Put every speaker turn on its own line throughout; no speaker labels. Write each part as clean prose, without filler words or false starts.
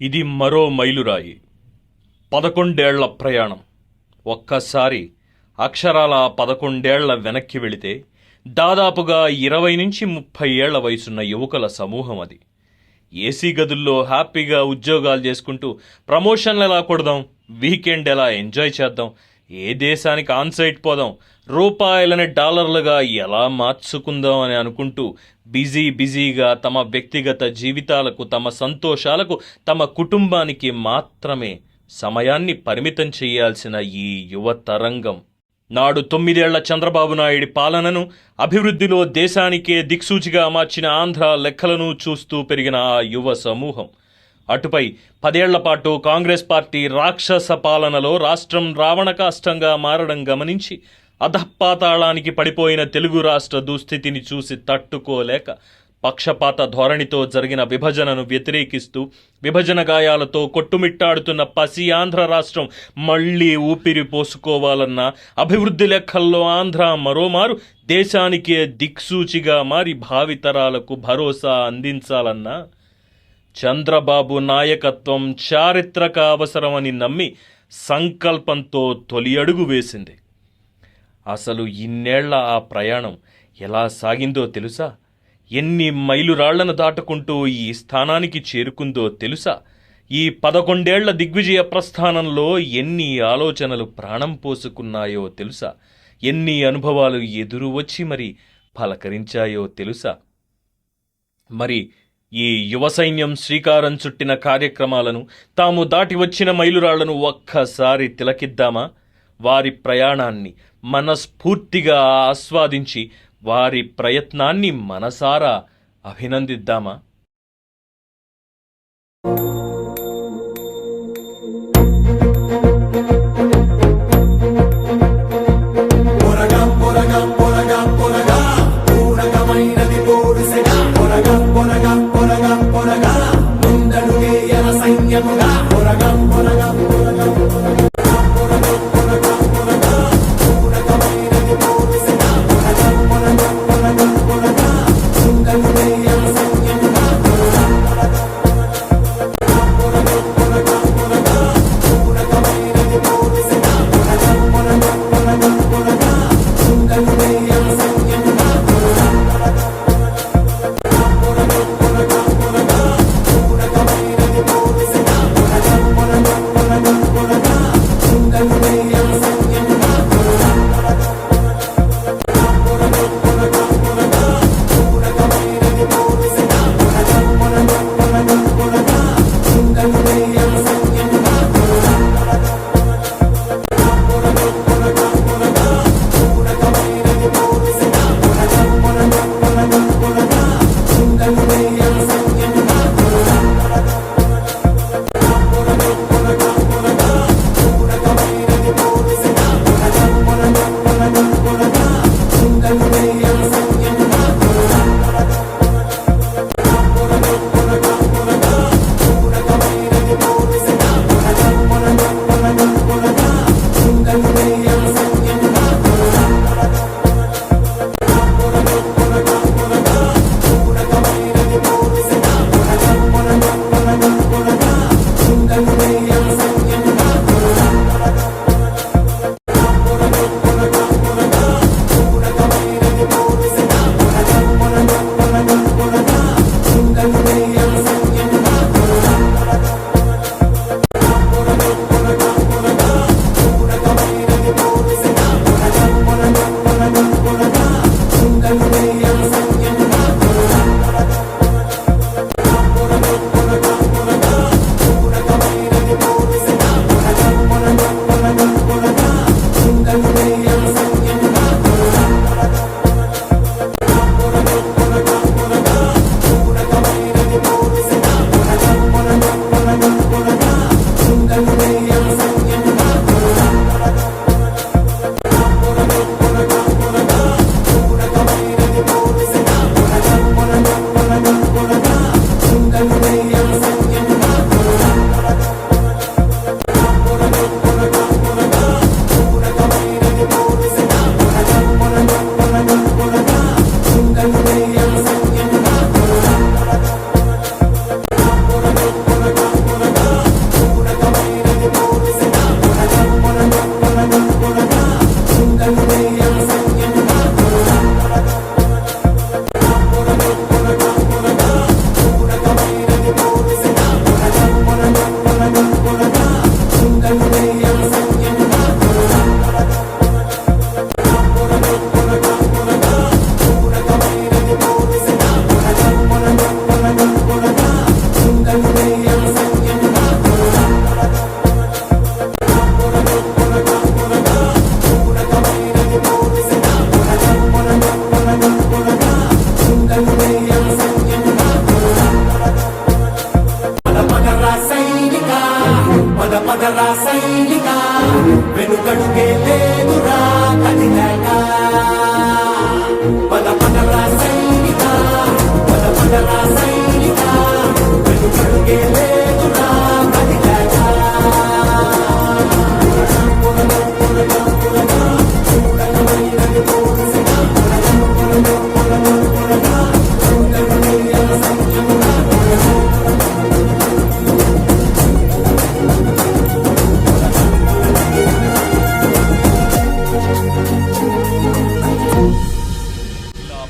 ఇది మరో మైలురాయి. 11 ఏళ్ల ప్రయాణం. ఒక్కసారి అక్షరాల 11 ఏళ్ల వెనక్కి వెళితే దాదాపుగా 20 నుంచి 30 ఏళ్ల వయసున్న యువకుల సమూహం అది. ఏసీ గదుల్లో హ్యాపీగా ఉద్యోగాలు చేసుకుంటూ ప్రమోషన్లు ఎలా కొడదాం, వీకెండ్ ఎలా ఎంజాయ్ చేద్దాం, ఏ దేశానికి ఆన్సైట్ పోదాం, రూపాయలని డాలర్లుగా ఎలా మార్చుకుందాం అని అనుకుంటూ బిజీగా తమ వ్యక్తిగత జీవితాలకు, తమ సంతోషాలకు, తమ కుటుంబానికి మాత్రమే సమయాన్ని పరిమితం చేయాల్సిన ఈ యువ తరంగం నాడు 9 ఏళ్ల చంద్రబాబు నాయుడి పాలనను, అభివృద్ధిలో దేశానికే దిక్సూచిగా మార్చిన ఆంధ్ర లెక్కలను చూస్తూ పెరిగిన ఆ యువ సమూహం అటుపై 10 ఏళ్ల పాటు కాంగ్రెస్ పార్టీ రాక్షస పాలనలో రాష్ట్రం రావణకాష్టంగా మారడం గమనించి అధఃపాతాళానికి పడిపోయిన తెలుగు రాష్ట్ర దుస్థితిని చూసి తట్టుకోలేక పక్షపాత ధోరణితో జరిగిన విభజనను వ్యతిరేకిస్తూ విభజన గాయాలతో కొట్టుమిట్టాడుతున్న పసి ఆంధ్ర రాష్ట్రం మళ్లీ ఊపిరి పోసుకోవాలన్న, అభివృద్ధి లెక్కల్లో ఆంధ్ర మరోమారు దేశానికే దిక్సూచిగా మారి భావితరాలకు భరోసా అందించాలన్న చంద్రబాబు నాయకత్వం చారిత్రక అవసరమని నమ్మి సంకల్పంతో తొలి అడుగు వేసింది. అసలు ఇన్నేళ్ల ఆ ప్రయాణం ఎలా సాగిందో తెలుసా? ఎన్ని మైలురాళ్లను దాటుకుంటూ ఈ స్థానానికి చేరుకుందో తెలుసా? ఈ 11 ఏళ్ల దిగ్విజయ ప్రస్థానంలో ఎన్ని ఆలోచనలు ప్రాణం పోసుకున్నాయో తెలుసా? ఎన్ని అనుభవాలు ఎదురు వచ్చి మరి పలకరించాయో తెలుసా? మరి ఈ యువ సైన్యం శ్రీకారం చుట్టిన కార్యక్రమాలను, తాము దాటి వచ్చిన మైలురాళ్లను ఒక్కసారి తిలకిద్దామా? వారి ప్రయాణాన్ని మనస్ఫూర్తిగా ఆస్వాదించి వారి ప్రయత్నాన్ని మనసారా అభినందిద్దామా?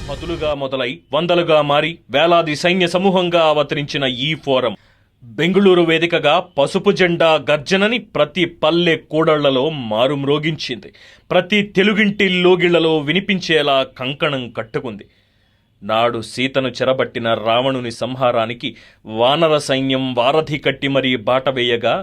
పదులుగా మొదలై వందలుగా మారి వేలాది సైన్య సమూహంగా అవతరించిన ఈ ఫోరం బెంగుళూరు వేదికగా పసుపు జెండా గర్జనని ప్రతి పల్లె కూడళ్లలో మారుమ్రోగించింది. ప్రతి తెలుగింటి లోగిళ్లలో వినిపించేలా కంకణం కట్టుకుంది. నాడు సీతను చెరబట్టిన రావణుని సంహారానికి వానర సైన్యం వారధి కట్టి మరీ బాట వేయగా,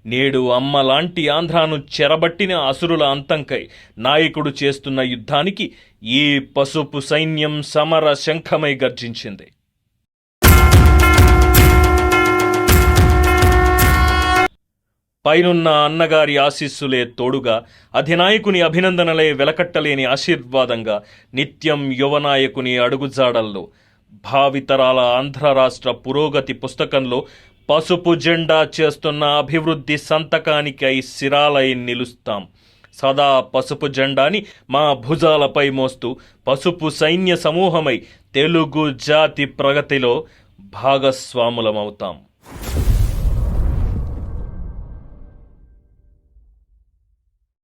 నేడు అమ్మలాంటి ఆంధ్రాను చెరబట్టిన అసురుల అంతంకై నాయకుడు చేస్తున్న యుద్ధానికి ఈ పసుపు సైన్యం సమర శంఖమై గర్జించింది. పైనున్న అన్నగారి ఆశీస్సులే తోడుగా, అధినాయకుని అభినందనలే వెలకట్టలేని ఆశీర్వాదంగా నిత్యం యువనాయకుని అడుగుజాడల్లో భావితరాల ఆంధ్ర రాష్ట్ర పురోగతి పుస్తకంలో పసుపు జెండా చేస్తున్న అభివృద్ధి సంతకానికై శిరాలై నిలుస్తాం. సదా పసుపు జెండాని మా భుజాలపై మోస్తూ పసుపు సైన్య సమూహమై తెలుగు జాతి ప్రగతిలో భాగస్వాములమవుతాం.